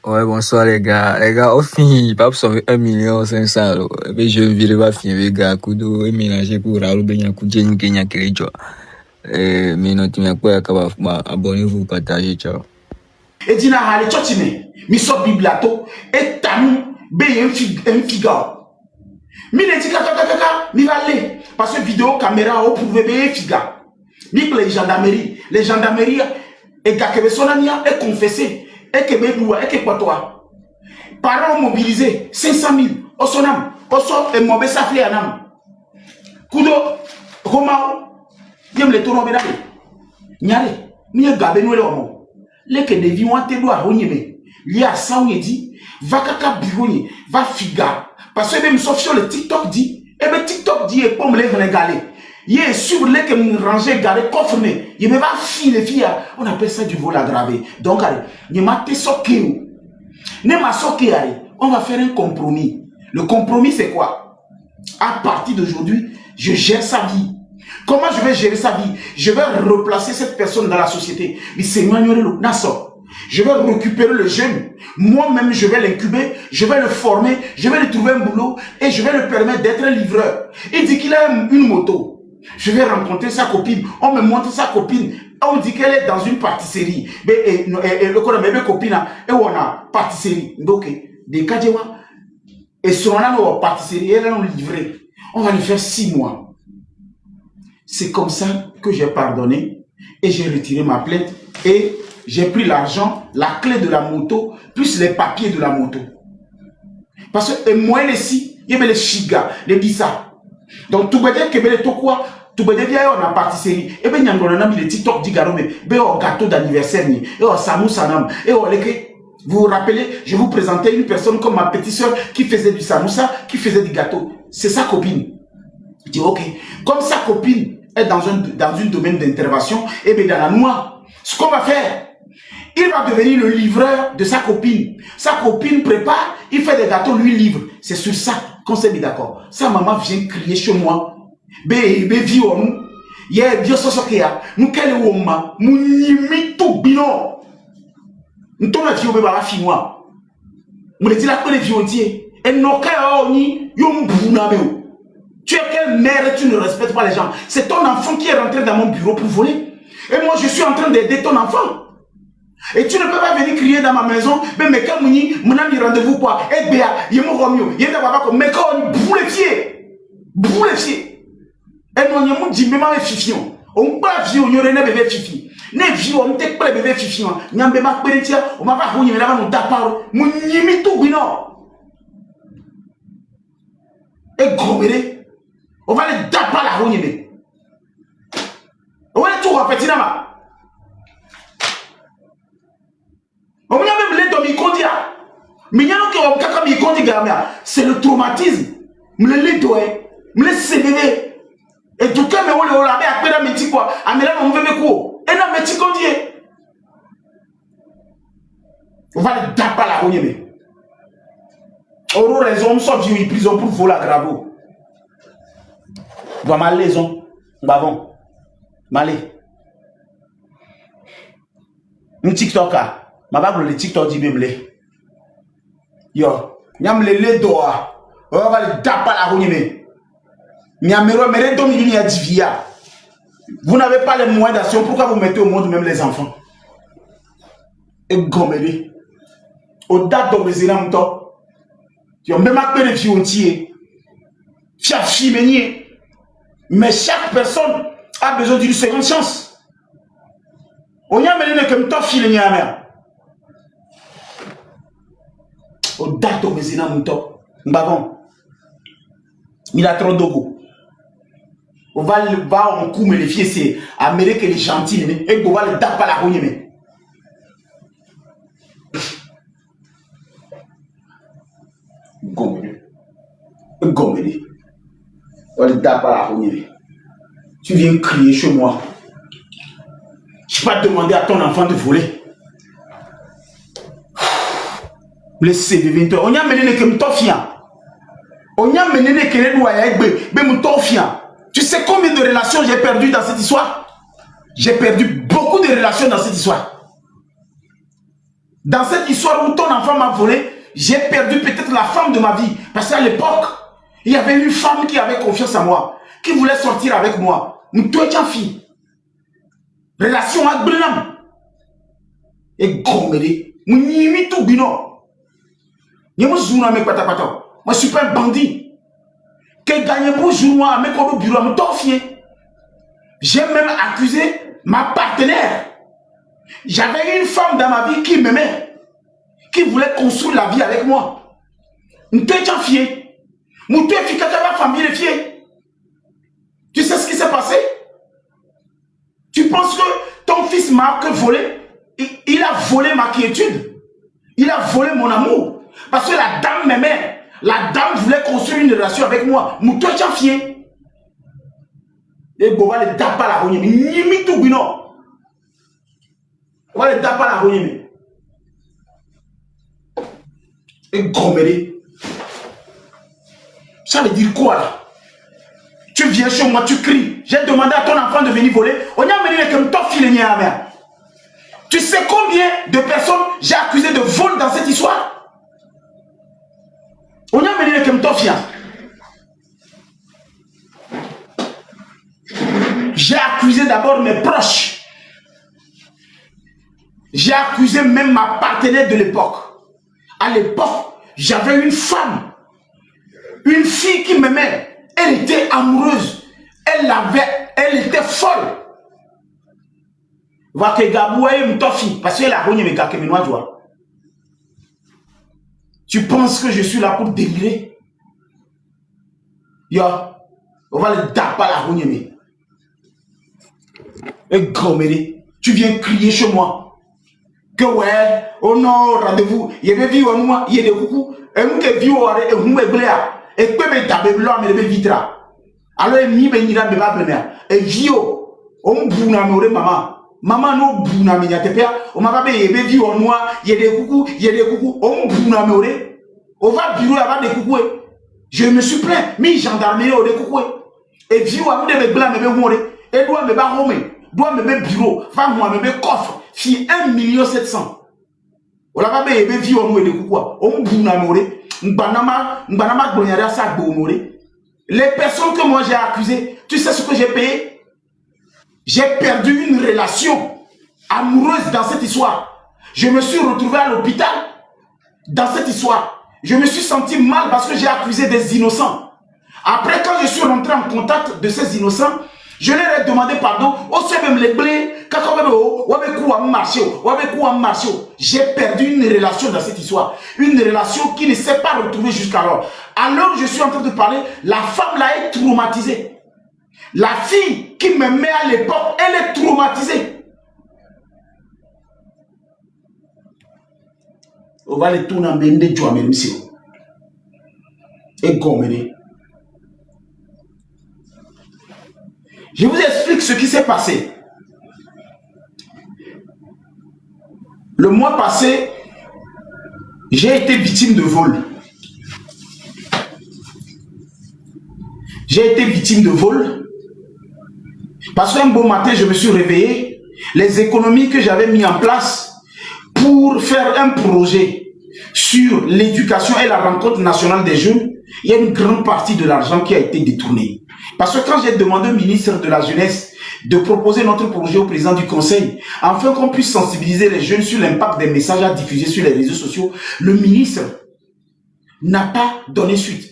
Ouais, bonsoir les gars. Les gars, au fini, pas besoin de 1,5 million. Mais je vais pas finir, les gars. Kudo, et mélanger pour Raoul Benya, Kudjen, Kenya, Kerejo. Mais non, tu m'as pas abonnez-vous, partagez, ciao. Et dina hali chotine, mi so biblato, et tanou, be un figa. Mi ne tika kaka, mi va aller. Parce que vidéo caméra, au prouvé be un figa. Mi les gendarmerie, et kakebe sonania, et confessé, et que bedoua, et que patoa. Parents mobilisés, 500 000, au sonam, au so, et mobe safli anam. Kudo, Romao, yem le tourno bedale. Nyale, mi e gabe nou le omo. Les que des viewants te doivent rogner, lié à ça, on dit, va kaka bigouni, va figa. Parce que même sauf sur le TikTok dit, et bien TikTok dit, et comme les galets, il est sur les que nous ranger galets, coffre, il me va filer les filles, on appelle ça du vol aggravé. Donc, allez, il m'a te soqué, ne m'a soqué, allez, on va faire un compromis. Le compromis, c'est quoi? À partir d'aujourd'hui, je gère sa vie. Comment je vais gérer sa vie? Je vais replacer cette personne dans la société. Mais c'est moi, je vais récupérer le jeune. Moi-même, je vais l'incuber, je vais le former, je vais lui trouver un boulot et je vais lui permettre d'être un livreur. Il dit qu'il a une moto. Je vais rencontrer sa copine. On me montre sa copine. On dit qu'elle est dans une pâtisserie. Mais le copine, et on a pâtisserie. Donc, des cas et sur là, nos pâtisserie, elle a nous livré. On va lui faire 6 mois. C'est comme ça que j'ai pardonné et j'ai retiré ma plainte et j'ai pris l'argent, la clé de la moto, plus les papiers de la moto. Parce que moi, ici, il y avait les chigas, les bisa. Donc, tout le monde qui est quoi? Tout le monde qui est en pâtisserie. Et bien, il y a un TikTok dit un gâteau d'anniversaire, et un samou sanam, et vous vous rappelez, je vous présentais une personne comme ma petite soeur qui faisait du samoussa, qui faisait du gâteau. C'est sa copine. Je dis, ok, comme sa copine est dans un domaine d'intervention, et bien dans la noix, ce qu'on va faire, il va devenir le livreur de sa copine. Sa copine prépare, il fait des gâteaux, lui livre. C'est sur ça qu'on s'est mis d'accord. Sa maman vient crier chez moi. Bé vieux nous. Yé bien sosokia. Nous quel woma. Nous nimi tout bino. Nous tombe vieux bébé la fille moi. Nous le dit la que les vieux entiers. Et nos cas ni yom bouna meu. Tu es quelle mère, tu ne respectes pas les gens. C'est ton enfant qui est rentré dans mon bureau pour voler. Et moi, je suis en train d'aider ton enfant. Et tu ne peux pas venir crier dans ma maison. Mais quand mon ami rendez-vous quoi? Eh bien, il est mon mieux. Il est dans mais quand on boule les pieds. Boule les pieds. Et non, il y a mon dit, mais ma fifion. On pas vie, on y aurait un bébé fifi. Ne vie, on ne t'est pas le bébé fifi. On y a un bébé qui on m'a pas rouillé, mais là, on t'a parlé. Mon yimi tout, non. Et gros, on va les taper la roue. On va les tout répéter là. On va même les domiconder. Mais il y a un qui c'est le traumatisme. Me les doigts, me les sévérer. Et tout cas, mais on l'a appelé à métier quoi. À me on veut quoi. Et non, métier qu'on dit. On va les taper la roue. On a raison, on sort de prison pour voler à gravo. Doit mal les on bavon malé un TikTok ma bague le TikTok dit même les yo nyam les doa on va le taper la roue nyamero mere domi ni a divia. Vous n'avez pas les moyens d'action, pourquoi vous mettez au monde même les enfants et gommeli au date de mes éléments yo même appelé les filles entiers fiafi menier. Mais chaque personne a besoin d'une seconde chance. On y a mené comme toi, fille, il y a mère. Au date au Mézina, mon top. Mbavon. Il a trop d'ogo. On va le voir en coup, mais les filles, c'est Amérique et les gentils. Et on va le taper à la roue. Gommeli. On le tape à la roue. Tu viens crier chez moi. Je ne vais pas demander à ton enfant de voler. Laissez les 20 heures. On y a mené que m'tofia. On y a mené que les doigts mais m'tofia. Tu sais combien de relations j'ai perdu dans cette histoire? J'ai perdu beaucoup de relations dans cette histoire. Dans cette histoire où ton enfant m'a volé, j'ai perdu peut-être la femme de ma vie. Parce qu'à l'époque, il y avait une femme qui avait confiance en moi, qui voulait sortir avec moi. Nous deux fille. Relation avec Blanam. Et gommé. Nous n'y tout bino. Moi, je suis pas un bandit. Que gagne pour jouer moi avec le bureau, me t'offier. J'ai même accusé ma partenaire. J'avais une femme dans ma vie qui m'aimait, qui voulait construire la vie avec moi. Nous t'es fier. Nous t'es fier quand la famille est fier. Tu sais ce qui s'est passé? Tu penses que ton fils m'a que volé? Il a volé ma quiétude. Il a volé mon amour. Parce que la dame m'aimait. La dame voulait construire une relation avec moi. Nous t'es fier. Et Boba le tape la rogne. Ni mi tout bino. On va le taper la rogne. Et gommé. Ça veut dire quoi là? Tu viens chez moi, tu cries. J'ai demandé à ton enfant de venir voler. On a amené comme toi filet à la mer. Tu sais combien de personnes j'ai accusé de vol dans cette histoire? On a amené comme toi filet. J'ai accusé d'abord mes proches. J'ai accusé même ma partenaire de l'époque. À l'époque, j'avais une femme, une fille qui m'aimait. Elle était amoureuse. Elle était folle. Va que Gaboué m'tofi parce qu'elle a rogné mes gars que mes noix. Tu penses que je suis là pour délirer? Yo, on va le taper la rogné mais. Et gommé, tu viens crier chez moi. Que ouais, oh non, rendez-vous. Il y a des vies en moi, il y a des coucous. Et nous qui vivons avec nous, nous et que me tape blanc, mais le vitra. Alors, il n'y a pas de mal. Et vio, on bouna me maman. Maman, nous bouna me yatepia. On m'a pas payé, mais vio en moi, il y a des coucous, il y a des coucous. On bouna me on va bureau avant des coucous. Je me suis plaint, mais gendarmerie au des coucous. Et vio, à nous de blanc, mais mourir. Et doit me barromer. Doit me mettre bureau, va moi me mettre coffre, fi 1 700 000. On l'a pas payé, vie on nous de quoi? On bouna moré, m'banama gloriara sa moré. Les personnes que moi j'ai accusées, tu sais ce que j'ai payé? J'ai perdu une relation amoureuse dans cette histoire. Je me suis retrouvé à l'hôpital dans cette histoire. Je me suis senti mal parce que j'ai accusé des innocents. Après, quand je suis rentré en contact de ces innocents, je leur ai demandé pardon. Même les blés, j'ai perdu une relation dans cette histoire. Une relation qui ne s'est pas retrouvée jusqu'alors. Alors je suis en train de parler, la femme là est traumatisée. La fille qui me met à l'époque, elle est traumatisée. On va les tourner en bende jouer, monsieur. Et gommé. Je vous explique ce qui s'est passé. Le mois passé, j'ai été victime de vol. J'ai été victime de vol. Parce qu'un beau matin, je me suis réveillé. Les économies que j'avais mis en place pour faire un projet sur l'éducation et la rencontre nationale des jeunes, il y a une grande partie de l'argent qui a été détournée. Parce que quand j'ai demandé au ministre de la Jeunesse de proposer notre projet au président du Conseil, afin qu'on puisse sensibiliser les jeunes sur l'impact des messages à diffuser sur les réseaux sociaux, le ministre n'a pas donné suite.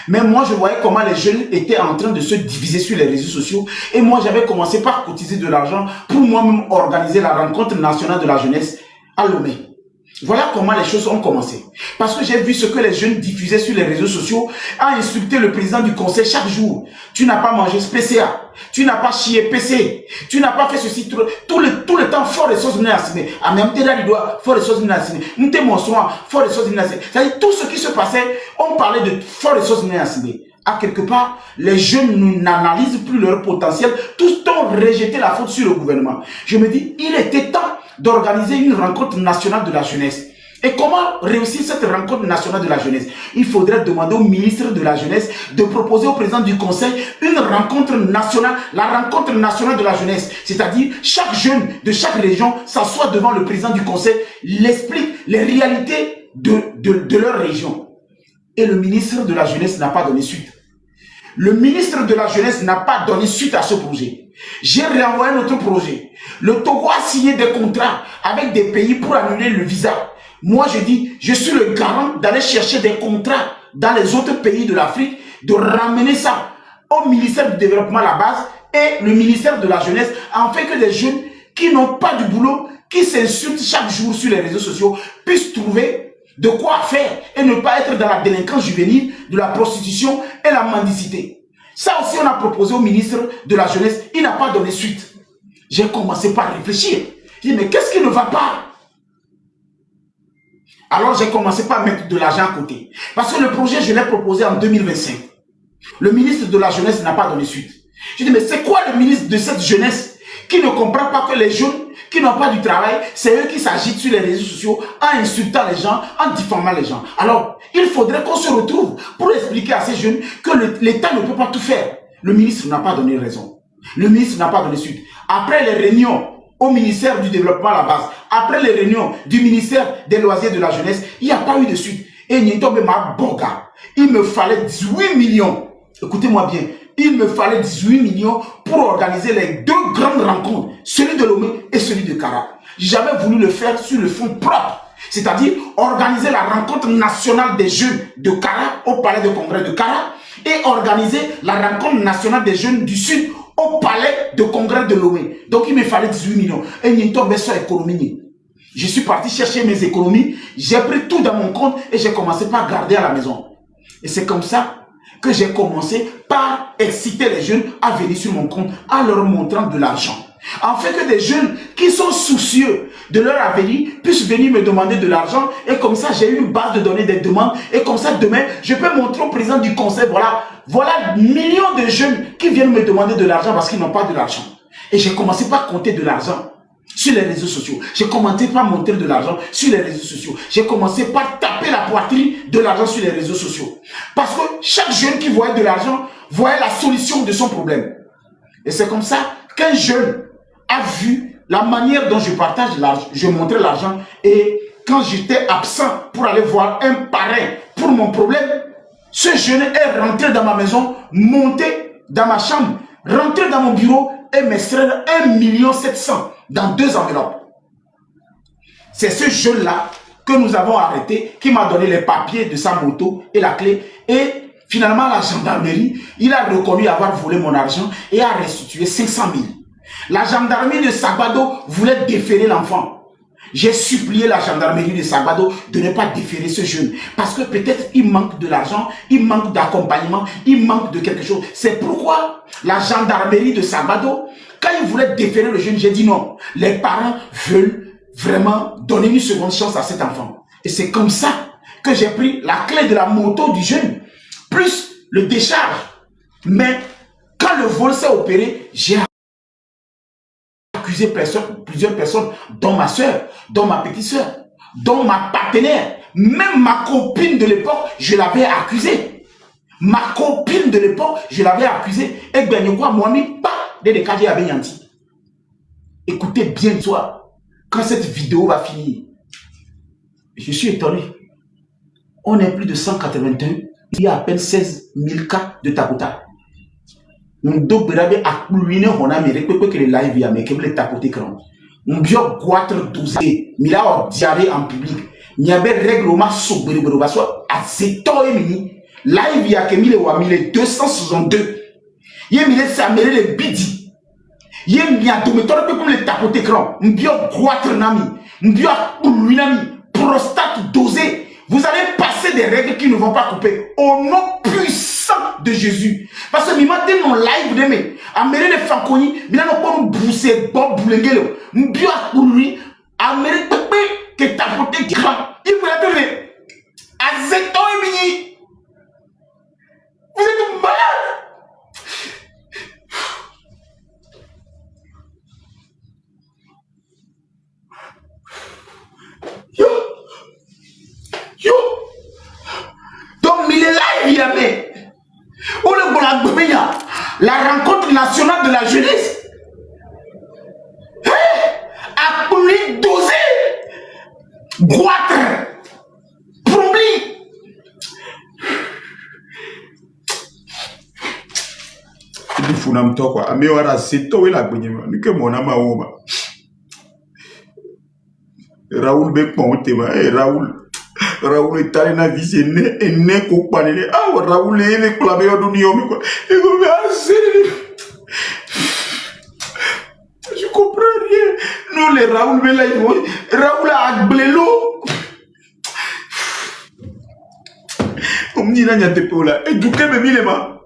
Mais moi, je voyais comment les jeunes étaient en train de se diviser sur les réseaux sociaux. Et moi, j'avais commencé par cotiser de l'argent pour moi-même organiser la rencontre nationale de la jeunesse à Lomé. Voilà comment les choses ont commencé. Parce que j'ai vu ce que les jeunes diffusaient sur les réseaux sociaux, à insulter le président du conseil chaque jour. Tu n'as pas mangé PCA, tu n'as pas chié PC, tu n'as pas fait ceci, tout le temps, fort des choses à signer. À même temps, il doit fort des choses à signer. Nous t'es mon soin, fort des choses à signer. C'est-à-dire, tout ce qui se passait, on parlait de fort des choses à signer. À quelque part, les jeunes n'analysent plus leur potentiel, tous ont rejeté la faute sur le gouvernement. Je me dis, il était temps d'organiser une rencontre nationale de la jeunesse. Et comment réussir cette rencontre nationale de la jeunesse? Il faudrait demander au ministre de la jeunesse de proposer au président du conseil une rencontre nationale, la rencontre nationale de la jeunesse. C'est-à-dire, chaque jeune de chaque région s'assoit devant le président du conseil, l'explique les réalités de leur région. Et le ministre de la jeunesse n'a pas donné suite. Le ministre de la jeunesse n'a pas donné suite à ce projet. J'ai renvoyé notre projet. Le Togo a signé des contrats avec des pays pour annuler le visa. Moi, je dis, je suis le garant d'aller chercher des contrats dans les autres pays de l'Afrique, de ramener ça au ministère du développement à la base et le ministère de la jeunesse, afin que les jeunes qui n'ont pas du boulot, qui s'insultent chaque jour sur les réseaux sociaux, puissent trouver de quoi faire et ne pas être dans la délinquance juvénile, de la prostitution et la mendicité. Ça aussi, on a proposé au ministre de la jeunesse, il n'a pas donné suite. J'ai commencé par réfléchir. J'ai dit, mais qu'est-ce qui ne va pas? Alors j'ai commencé par mettre de l'argent à côté. Parce que le projet, je l'ai proposé en 2025. Le ministre de la jeunesse n'a pas donné suite. Je dis, mais c'est quoi le ministre de cette jeunesse qui ne comprend pas que les jeunes qui n'ont pas du travail, c'est eux qui s'agitent sur les réseaux sociaux en insultant les gens, en diffamant les gens. Alors, il faudrait qu'on se retrouve pour expliquer à ces jeunes que l'État ne peut pas tout faire. Le ministre n'a pas donné raison. Le ministre n'a pas donné suite. Après les réunions au ministère du développement à la base, après les réunions du ministère des loisirs et de la jeunesse, il n'y a pas eu de suite. Et Nyentobe m'a boga. Il me fallait 18 millions. Écoutez-moi bien. Il me fallait 18 millions pour organiser les deux grandes rencontres, celui de Lomé et celui de Kara. J'avais voulu le faire sur le fonds propre, c'est-à-dire organiser la rencontre nationale des jeunes de Kara au palais de congrès de Kara et organiser la rencontre nationale des jeunes du Sud au palais de congrès de Lomé. Donc il me fallait 18 millions. Et Niento Besso économie. Je suis parti chercher mes économies, j'ai pris tout dans mon compte et j'ai commencé par garder à la maison. Et c'est comme ça que j'ai commencé par exciter les jeunes à venir sur mon compte en leur montrant de l'argent. En fait que des jeunes qui sont soucieux de leur avenir puissent venir me demander de l'argent et comme ça j'ai eu une base de données des demandes et comme ça demain je peux montrer au président du conseil voilà millions de jeunes qui viennent me demander de l'argent parce qu'ils n'ont pas de l'argent. Et j'ai commencé par compter de l'argent sur les réseaux sociaux. J'ai commencé par montrer de l'argent sur les réseaux sociaux. J'ai commencé par taper la poitrine de l'argent sur les réseaux sociaux. Parce que chaque jeune qui voyait de l'argent voyait la solution de son problème. Et c'est comme ça qu'un jeune a vu la manière dont je partage l'argent, je montrais l'argent. Et quand j'étais absent pour aller voir un parrain pour mon problème, ce jeune est rentré dans ma maison, monté dans ma chambre, rentré dans mon bureau et m'extraire 1 700 000 dans 2 enveloppes. C'est ce jeune-là que nous avons arrêté, qui m'a donné les papiers de sa moto et la clé. Et finalement, la gendarmerie, il a reconnu avoir volé mon argent et a restitué 500 000. La gendarmerie de Sagbado voulait déférer l'enfant. J'ai supplié la gendarmerie de Sagbado de ne pas déférer ce jeune. Parce que peut-être il manque de l'argent, il manque d'accompagnement, il manque de quelque chose. C'est pourquoi la gendarmerie de Sagbado, quand ils voulaient déférer le jeune, j'ai dit non. Les parents veulent vraiment donner une seconde chance à cet enfant. Et c'est comme ça que j'ai pris la clé de la moto du jeune, plus le décharge. Mais quand le vol s'est opéré, j'ai accusé plusieurs personnes, dont ma soeur, dont ma petite soeur, dont ma partenaire, même ma copine de l'époque, je l'avais accusée. Ma copine de l'époque, je l'avais accusée. Et bien, quoi, moi, pas des décadés à Benyanti. Écoutez bien l'histoire. Quand cette vidéo va finir, je suis étonné. On est plus de 181. Il y a à peine 16 000 cas de tapota. Nous devons accumuler on a mis que les live y a mais que les tapoter grand. On bio quatre 12 mila diarrhée en public. Il y avait règlement sobre baso à cette mini live y a que 1262. Il y a mis ça mêler les bidi. Il y a mis à dométor comme les tapoter grand. On bio quatre nami. On bio accumuler nami prostate dosée. Vous allez passer des règles qui ne vont pas couper au nom puissant de Jésus. Parce que m'a dit mon live de me, à mêler les fanconi, bien non pas nous bousser, bon boulengelo, m'bio à lui, à mêler que t'as porté grand. Il vous l'a donné. À Zeto et Mini. Vous êtes malade. la rencontre nationale de la jeunesse. Appelé, dosé, goitre, promis. Il faut n'am to quoi. Mais on a c'est toi la gunyema. Ni que mon ama woma. Raoul be ponte ma. Raoul est allé na vie c'est né ko panene. Ah Raoul est clavé au dunio mi quoi. Et comme je comprends rien. Non les Raoul mais là Raoul a blélo. Comme dit na nyate pe là. Et du que me milema.